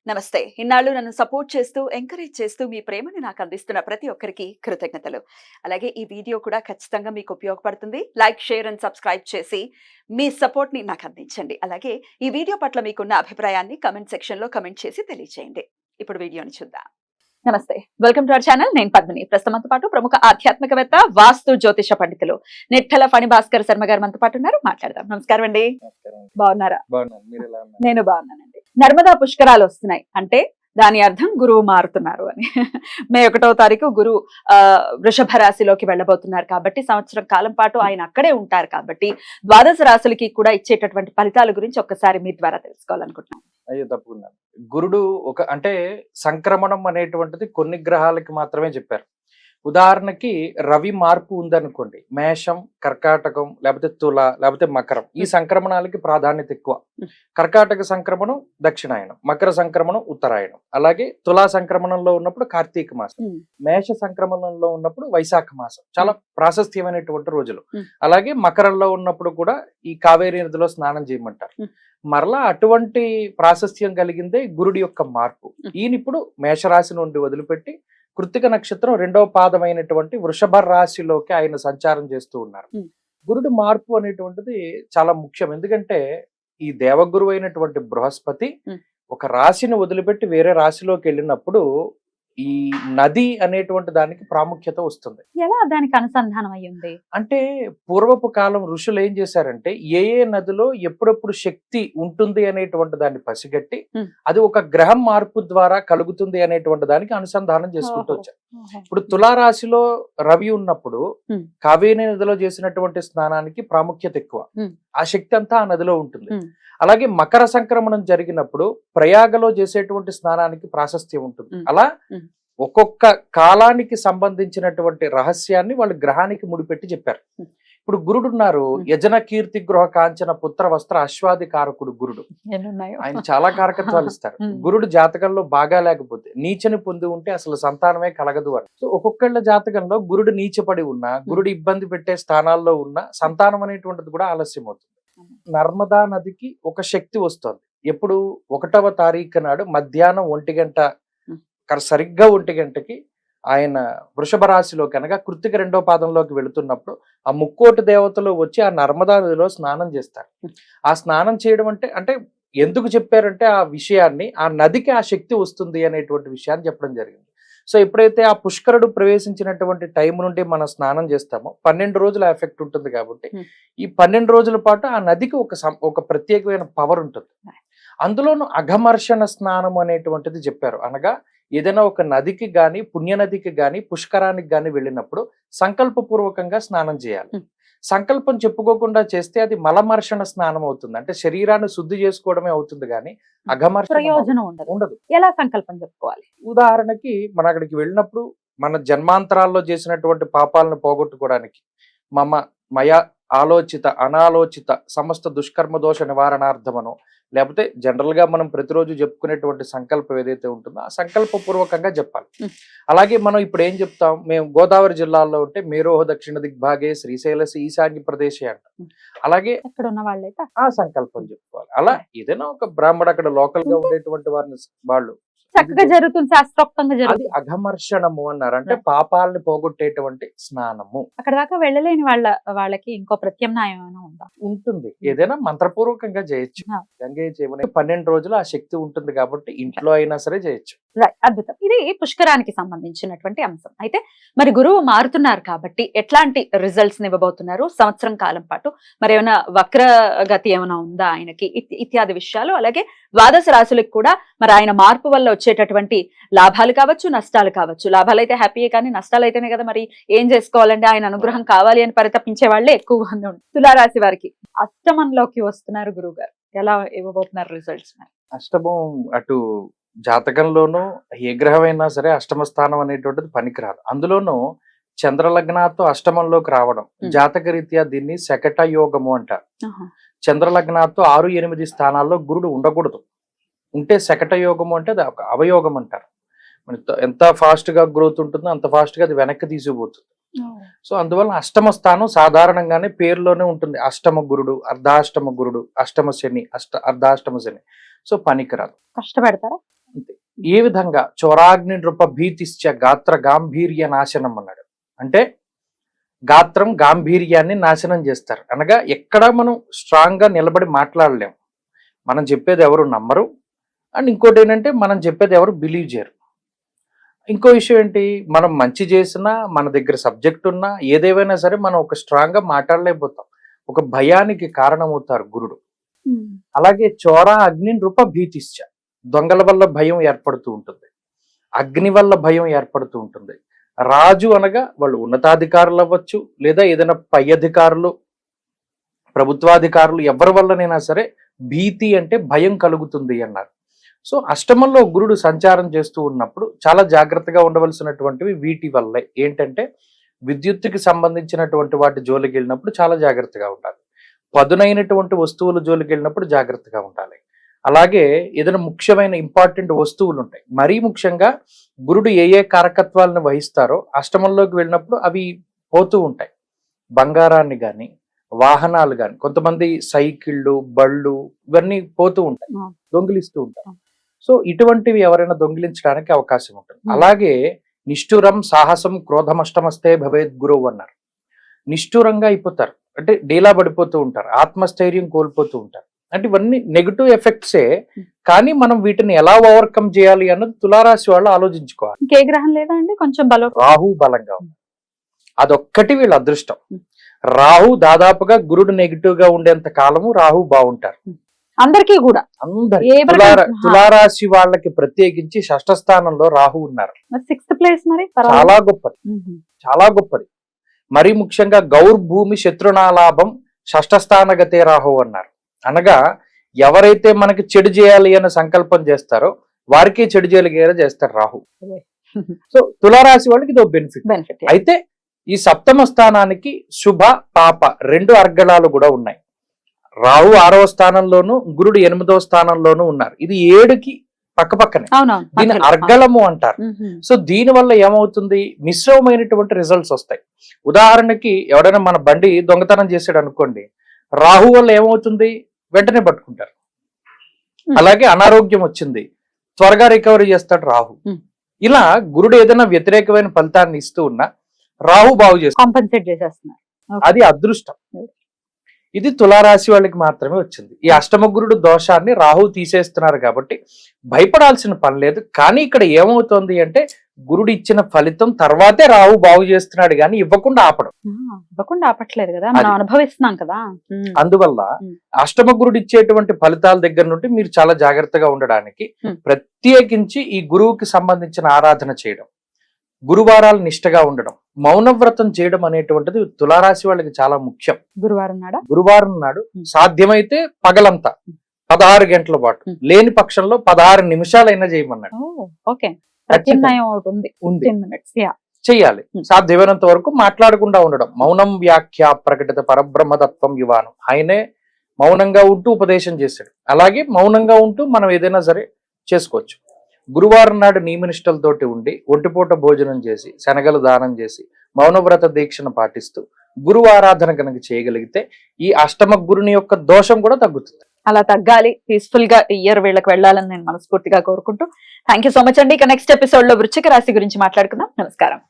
నమస్తే. ఇన్నాళ్ళు నన్ను సపోర్ట్ చేస్తూ, ఎంకరేజ్ చేస్తూ మీ ప్రేమని నాకు అందిస్తున్న ప్రతి ఒక్కరికి కృతజ్ఞతలు. అలాగే ఈ వీడియో కూడా ఖచ్చితంగా మీకు ఉపయోగపడుతుంది. లైక్, షేర్ అండ్ సబ్స్క్రైబ్ చేసి మీ సపోర్ట్‌ని నాకు అందించండి. అలాగే ఈ వీడియో పట్ల మీకున్న అభిప్రాయాన్ని కామెంట్ సెక్షన్‌లో కామెంట్ చేసి తెలియజేయండి. ఇప్పుడు వీడియోని చూద్దాం. నమస్తే. Welcome to our channel. నేను పద్మిని. ప్రస్తుతం మనతో పాటు ప్రముఖ ఆధ్యాత్మికవేత్త, వాస్తు జ్యోతిష పండితులు నిట్టల ఫణి భాస్కర్ శర్మ గారు మనతో పాటు ఉన్నారు. మాట్లాడదాం. నమస్కారం అండి. బాగున్నారా? నేను బాగున్నానండి. నర్మదా పుష్కరాలు వస్తున్నాయి అంటే దాని అర్థం గురువు మారుతున్నారు అని. మే 1వ తారీఖు గురువు వృషభ రాశిలోకి వెళ్ళబోతున్నారు కాబట్టి సంవత్సరం కాలం పాటు ఆయన అక్కడే ఉంటారు కాబట్టి ద్వాదశ రాశులకి కూడా ఇచ్చేటటువంటి ఫలితాల గురించి ఒక్కసారి మీ ద్వారా తెలుసుకోవాలనుకుంటున్నాను. అయ్యో తప్పకుండా. గురుడు అంటే సంక్రమణం అనేటువంటిది కొన్ని గ్రహాలకి మాత్రమే చెప్పారు. ఉదాహరణకి రవి మార్పు ఉందనుకోండి, మేషం, కర్కాటకం, లేకపోతే తుల, లేకపోతే మకరం, ఈ సంక్రమణాలకి ప్రాధాన్యత ఎక్కువ. కర్కాటక సంక్రమణం దక్షిణాయనం, మకర సంక్రమణం ఉత్తరాయణం, అలాగే తులా సంక్రమణంలో ఉన్నప్పుడు కార్తీక మాసం, మేష సంక్రమణంలో ఉన్నప్పుడు వైశాఖ మాసం, చాలా ప్రాశస్త్యమైనటువంటి రోజులు. అలాగే మకరంలో ఉన్నప్పుడు కూడా ఈ కావేరీ నదిలో స్నానం చేయమంటారు. మరలా అటువంటి ప్రాశస్త్యం కలిగిందే గురుడి యొక్క మార్పు. ఈయన ఇప్పుడు మేషరాశి నుండి వదిలిపెట్టి కృత్తిక నక్షత్రం 2వ పాదమైనటువంటి వృషభ రాశిలోకి ఆయన సంచారం చేస్తూ ఉన్నారు. గురుడు మార్పు అనేటువంటిది చాలా ముఖ్యం. ఎందుకంటే ఈ దేవగురు అయినటువంటి బృహస్పతి ఒక రాశిని వదిలిపెట్టి వేరే రాశిలోకి వెళ్ళినప్పుడు ఈ నది అనేటువంటి దానికి ప్రాముఖ్యత వస్తుంది. ఎలా దానికి అనుసంధానం అయ్యింది అంటే పూర్వపు కాలం ఋషులు ఏం చేశారంటే ఏ నదిలో ఎప్పుడెప్పుడు శక్తి ఉంటుంది అనేటువంటి దాన్ని పసిగట్టి అది ఒక గ్రహం మార్పు ద్వారా కలుగుతుంది అనేటువంటి దానికి అనుసంధానం చేసుకుంటూ వచ్చారు. ఇప్పుడు తులారాశిలో రవి ఉన్నప్పుడు కావేరీ నదిలో చేసినటువంటి స్నానానికి ప్రాముఖ్యత ఎక్కువ. ఆ శక్తి అంతా ఆ నదిలో ఉంటుంది. అలాగే మకర సంక్రమణం జరిగినప్పుడు ప్రయాగలో చేసేటువంటి స్నానానికి ప్రాశస్త్యం ఉంటుంది. అలా ఒక్కొక్క కాలానికి సంబంధించినటువంటి రహస్యాన్ని వాళ్ళు గ్రహానికి ముడిపెట్టి చెప్పారు. ఇప్పుడు గురుడు ఉన్నారు, యజన కీర్తి గృహ కాంచన పుత్ర వస్త్ర అశ్వాది కారకుడు గురుడు. ఆయన చాలా కారకత్వాలు ఇస్తారు. గురుడు జాతకంలో బాగా లేకపోతే నీచని పొంది ఉంటే అసలు సంతానమే కలగదు అని. సో ఒక్కొక్కళ్ళ జాతకంలో గురుడు నీచపడి ఉన్నా, గురుడు ఇబ్బంది పెట్టే స్థానాల్లో ఉన్న సంతానం అనేటువంటిది కూడా ఆలస్యం అవుతుంది. నర్మదా నదికి ఒక శక్తి వస్తుంది. ఎప్పుడు 1వ తారీఖు నాడు మధ్యాహ్నం 1 గంట, సరిగ్గా 1 గంటకి ఆయన వృషభ రాశిలోకి అనగా కృత్తిక 2వ పాదంలోకి వెళుతున్నప్పుడు ఆ ముక్కోటి దేవతలు వచ్చి ఆ నర్మదా నదిలో స్నానం చేస్తారు. ఆ స్నానం చేయడం అంటే ఎందుకు చెప్పారంటే ఆ విషయాన్ని, ఆ నదికి ఆ శక్తి వస్తుంది అనేటువంటి విషయాన్ని చెప్పడం జరిగింది. సో ఎప్పుడైతే ఆ పుష్కరుడు ప్రవేశించినటువంటి టైం నుండి మనం స్నానం చేస్తామో 12 రోజుల ఎఫెక్ట్ ఉంటుంది కాబట్టి ఈ 12 రోజుల పాటు ఆ నదికి ఒక ప్రత్యేకమైన పవర్ ఉంటుంది. అందులోనూ అఘమర్షణ స్నానం అనేటువంటిది చెప్పారు. అనగా ఏదైనా ఒక నదికి గాని, పుణ్యనదికి గాని, పుష్కరానికి గాని వెళ్ళినప్పుడు సంకల్పపూర్వకంగా స్నానం చేయాలి. సంకల్పం చెప్పుకోకుండా చేస్తే అది మలమర్షణ స్నానం అవుతుంది. అంటే శరీరాన్ని శుద్ధి చేసుకోవడమే అవుతుంది కానీ అఘమర్షణ ప్రయోజనం ఉండదు. ఎలా సంకల్పం చెప్పుకోవాలి? ఉదాహరణకి మనం అక్కడికి వెళ్ళినప్పుడు మన జన్మాంతరాల్లో చేసినటువంటి పాపాలను పోగొట్టుకోవడానికి మయ ఆలోచిత అనాలోచిత సమస్త దుష్కర్మ దోష నివారణార్థమనో, లేకపోతే జనరల్ గా మనం ప్రతిరోజు చెప్పుకునేటువంటి సంకల్పం ఏదైతే ఉంటుందో ఆ సంకల్ప పూర్వకంగా చెప్పాలి. అలాగే మనం ఇప్పుడు ఏం చెప్తాం, మేము గోదావరి జిల్లాలో ఉంటే మేరోహ దక్షిణ దిగ్భాగే శ్రీశైలసి ఈశాన్య ప్రదేశే అంటాం. అలాగే అక్కడ ఉన్న వాళ్ళైతే ఆ సంకల్పం చెప్పుకోవాలి. అలా ఏదైనా ఒక బ్రాహ్మడు అక్కడ లోకల్ గా ఉండేటువంటి వారిని వాళ్ళు చక్కగా జరుగుతుంది, శాస్త్రోక్తంగా జరుగుతుంది. అఘమర్షణము అన్నారు. అంటే పాపాలని పోగొట్టేటువంటి స్నానము. అక్కడ దాకా వెళ్ళలేని వాళ్ళకి ఇంకో ప్రత్యామ్నాయం ఉందా? ఉంటుంది. ఏదైనా మంత్రపూర్వకంగా చేయొచ్చు. గంగే చేయమని 12 రోజులు ఆ శక్తి ఉంటుంది కాబట్టి ఇంట్లో అయినా సరే చేయొచ్చు. అద్భుతం. ఇది పుష్కరానికి సంబంధించినటువంటి అంశం. అయితే మరి గురువు మారుతున్నారు కాబట్టి ఎట్లాంటి రిజల్ట్స్ ఇవ్వబోతున్నారు సంవత్సరం కాలం పాటు? మరి ఏమైనా వక్రగతి ఏమైనా ఉందా ఆయనకి? ఇత్యాది విషయాలు. అలాగే ద్వాదశ రాశులకు కూడా మరి ఆయన మార్పు వల్ల వచ్చేటటువంటి లాభాలు కావచ్చు, నష్టాలు కావచ్చు. లాభాలు అయితే హ్యాపీయే కానీ నష్టాలు అయితేనే కదా మరి ఏం చేసుకోవాలంటే ఆయన అనుగ్రహం కావాలి అని పరితపించే వాళ్ళే ఎక్కువగా ఉంది. తులారాశి వారికి అష్టమంలోకి వస్తున్నారు గురువు గారు. ఎలా ఇవ్వబోతున్నారు రిజల్ట్స్? అష్టమం అటు జాతకంలోనూ ఏ గ్రహమైనా సరే అష్టమ స్థానం అనేటువంటిది పనికిరాదు. అందులోనూ చంద్రలగ్నాతో అష్టమంలోకి రావడం జాతక రీత్యా దీన్ని శకట యోగము అంటారు. చంద్రలగ్నాతో 6-8 స్థానాల్లో గురుడు ఉండకూడదు. ఉంటే శకట యోగము అంటే అది అవయోగం అంటారు. ఎంత ఫాస్ట్ గా గ్రోత్ ఉంటుందో అంత ఫాస్ట్ గా అది వెనక్కి తీసుకుపోతుంది. సో అందువల్ల అష్టమ స్థానం సాధారణంగానే పేరులోనే ఉంటుంది. అష్టమ గురుడు, అర్ధాష్టమ గురుడు, అష్టమ శని, అర్ధాష్టమ శని. సో పనికిరాదు. కష్టపెడతారా? ఏ విధంగా చోరాగ్ని నృప భీతిశ్చ గాత్ర గాంభీర్య నాశనం అన్నాడు. అంటే గాత్రం గాంభీర్యాన్ని నాశనం చేస్తారు అనగా ఎక్కడ మనం స్ట్రాంగ్ గా నిలబడి మాట్లాడలేం, మనం చెప్పేది ఎవరు నమ్మరు, అండ్ ఇంకోటి ఏంటంటే మనం చెప్పేది ఎవరు బిలీవ్ చేయరు. ఇంకో విషయం ఏంటి, మనం మంచి చేసినా మన దగ్గర సబ్జెక్ట్ ఉన్నా ఏదేవైనా సరే మనం ఒక స్ట్రాంగ్ గా మాట్లాడలేకపోతాం, ఒక భయానికి కారణమవుతారు గురుడు. అలాగే చోర అగ్ని నృప భీతిశ్చ, దొంగల వల్ల భయం ఏర్పడుతూ ఉంటుంది, అగ్ని వల్ల భయం ఏర్పడుతూ ఉంటుంది. రాజు అనగా వాళ్ళు ఉన్నతాధికారులు అవ్వచ్చు, లేదా ఏదైనా పై అధికారులు, ప్రభుత్వాధికారులు, ఎవరి వల్లనైనా సరే భీతి అంటే భయం కలుగుతుంది అన్నారు. సో అష్టమంలో గురుడు సంచారం చేస్తూ ఉన్నప్పుడు చాలా జాగ్రత్తగా ఉండవలసినటువంటివి వీటి వల్లే. ఏంటంటే విద్యుత్తుకి సంబంధించినటువంటి వాటి జోలికి వెళ్ళినప్పుడు చాలా జాగ్రత్తగా ఉండాలి, పదునైనటువంటి వస్తువుల జోలికి వెళ్ళినప్పుడు జాగ్రత్తగా ఉండాలి. అలాగే ఏదైనా ముఖ్యమైన ఇంపార్టెంట్ వస్తువులు ఉంటాయి, మరీ ముఖ్యంగా గురుడు ఏ ఏ కారకత్వాలను వహిస్తారో అష్టమంలోకి వెళ్ళినప్పుడు అవి పోతూ ఉంటాయి. బంగారాన్ని కానీ, వాహనాలు కానీ, కొంతమంది సైకిళ్ళు, బళ్ళు ఇవన్నీ పోతూ ఉంటాయి, దొంగిలిస్తూ ఉంటారు. సో ఇటువంటివి ఎవరైనా దొంగిలించడానికి అవకాశం ఉంటుంది. అలాగే నిష్ఠురం సాహసం క్రోధమష్టమస్తే భవేద్ గురువు అన్నారు. నిష్ఠురంగా అయిపోతారు అంటే డీలా పడిపోతూ ఉంటారు, ఆత్మస్థైర్యం కోల్పోతూ ఉంటారు. అంటే ఇవన్నీ నెగటివ్ ఎఫెక్ట్సే, కానీ మనం వీటిని ఎలా ఓవర్కమ్ చేయాలి అన్నది తులారాశి వాళ్ళు ఆలోచించుకోవాలి. ఇంకే గ్రహం లేదా అండి కొంచెం బలం? రాహు బలంగా ఉంది, అదొక్కటి వీళ్ళ అదృష్టం. రాహు దాదాపుగా గురుడు నెగిటివ్ గా ఉండేంత కాలము రాహు బాగుంటారు అందరికీ కూడా. అందరి తులారాశి వాళ్ళకి ప్రత్యేకించి షష్ఠ స్థానంలో రాహు ఉన్నారు. 6th ప్లేస్ మరి చాలా గొప్పది, చాలా గొప్పది. మరి ముఖ్యంగా గౌర్భూమి శత్రునాలాభం షష్ఠ స్థానగతే రాహు అన్నారు. అనగా ఎవరైతే మనకి చెడు చేయాలి అనే సంకల్పం చేస్తారో వారికి చెడు చేయగలిగేలా చేస్తారు రాహు. సో తులారాశి వాళ్ళకి ఇదో బెనిఫిట్. అయితే ఈ సప్తమ స్థానానికి శుభ పాప 2 అర్గళాలు కూడా ఉన్నాయి. రాహు 6వ స్థానంలోను, గురుడు 8వ స్థానంలోనూ ఉన్నారు. ఇది 7కి పక్క పక్కనే, దీన్ని అర్గళము అంటారు. సో దీని వల్ల ఏమవుతుంది, మిశ్రమమైనటువంటి రిజల్ట్స్ వస్తాయి. ఉదాహరణకి ఎవడైనా మన బండి దొంగతనం చేసాడు అనుకోండి, రాహు వల్ల ఏమవుతుంది, వెంటనే పట్టుకుంటారు. అలాగే అనారోగ్యం వచ్చింది, త్వరగా రికవరీ చేస్తాడు రాహు. ఇలా గురుడు ఏదైనా వ్యతిరేకమైన ఫలితాన్ని ఇస్తూ ఉన్నా రాహు బాగు చేస్తున్నారు. అది అదృష్టం. ఇది తులారాశి వాళ్ళకి మాత్రమే వచ్చింది. ఈ అష్టమ గురుడు దోషాన్ని రాహు తీసేస్తున్నారు కాబట్టి భయపడాల్సిన పని లేదు. కానీ ఇక్కడ ఏమవుతోంది అంటే గురుడు ఇచ్చిన ఫలితం తర్వాతే రాహు బాగు చేస్తున్నాడు, కానీ ఇవ్వకుండా ఆపట్లేదు కదా, మనం అనుభవిస్తున్నాం కదా. అందువల్ల అష్టమ గురుడు ఇచ్చేటువంటి ఫలితాల దగ్గర నుండి మీరు చాలా జాగ్రత్తగా ఉండడానికి ప్రత్యేకించి ఈ గురువుకి సంబంధించిన ఆరాధన చేయడం, గురువారాలు నిష్టగా ఉండడం, మౌనవ్రతం చేయడం అనేటువంటిది తులారాశి వాళ్ళకి చాలా ముఖ్యం. గురువారం నాడు సాధ్యమైతే పగలంతా 16 గంటల పాటు, లేని పక్షంలో 16 నిమిషాలైనా చేయమన్నాడు. చెయ్యాలి. సాధ్యమైనంత వరకు మాట్లాడకుండా ఉండడం. మౌనం వ్యాఖ్య ప్రకటిత పరబ్రహ్మతత్వం యువాను, ఆయనే మౌనంగా ఉంటూ ఉపదేశం చేశాడు. అలాగే మౌనంగా ఉంటూ మనం ఏదైనా సరే చేసుకోవచ్చు. గురువారం నాడు నియమనిష్టలతోటి ఉండి ఒంటిపూట భోజనం చేసి శనగలు దానం చేసి మౌనవ్రత దీక్షను పాటిస్తూ గురువు ఆరాధన కనుక చేయగలిగితే ఈ అష్టమ గురుని యొక్క దోషం కూడా తగ్గుతుంది. అలా తగ్గాలి, పీస్ఫుల్ గా ఇయర్ వీళ్ళకి వెళ్ళాలని నేను మనస్ఫూర్తిగా కోరుకుంటూ థ్యాంక్ యూ సో మచ్ అండి. ఇక నెక్స్ట్ ఎపిసోడ్ లో వృశ్చిక రాశి గురించి మాట్లాడుకుందాం. నమస్కారం.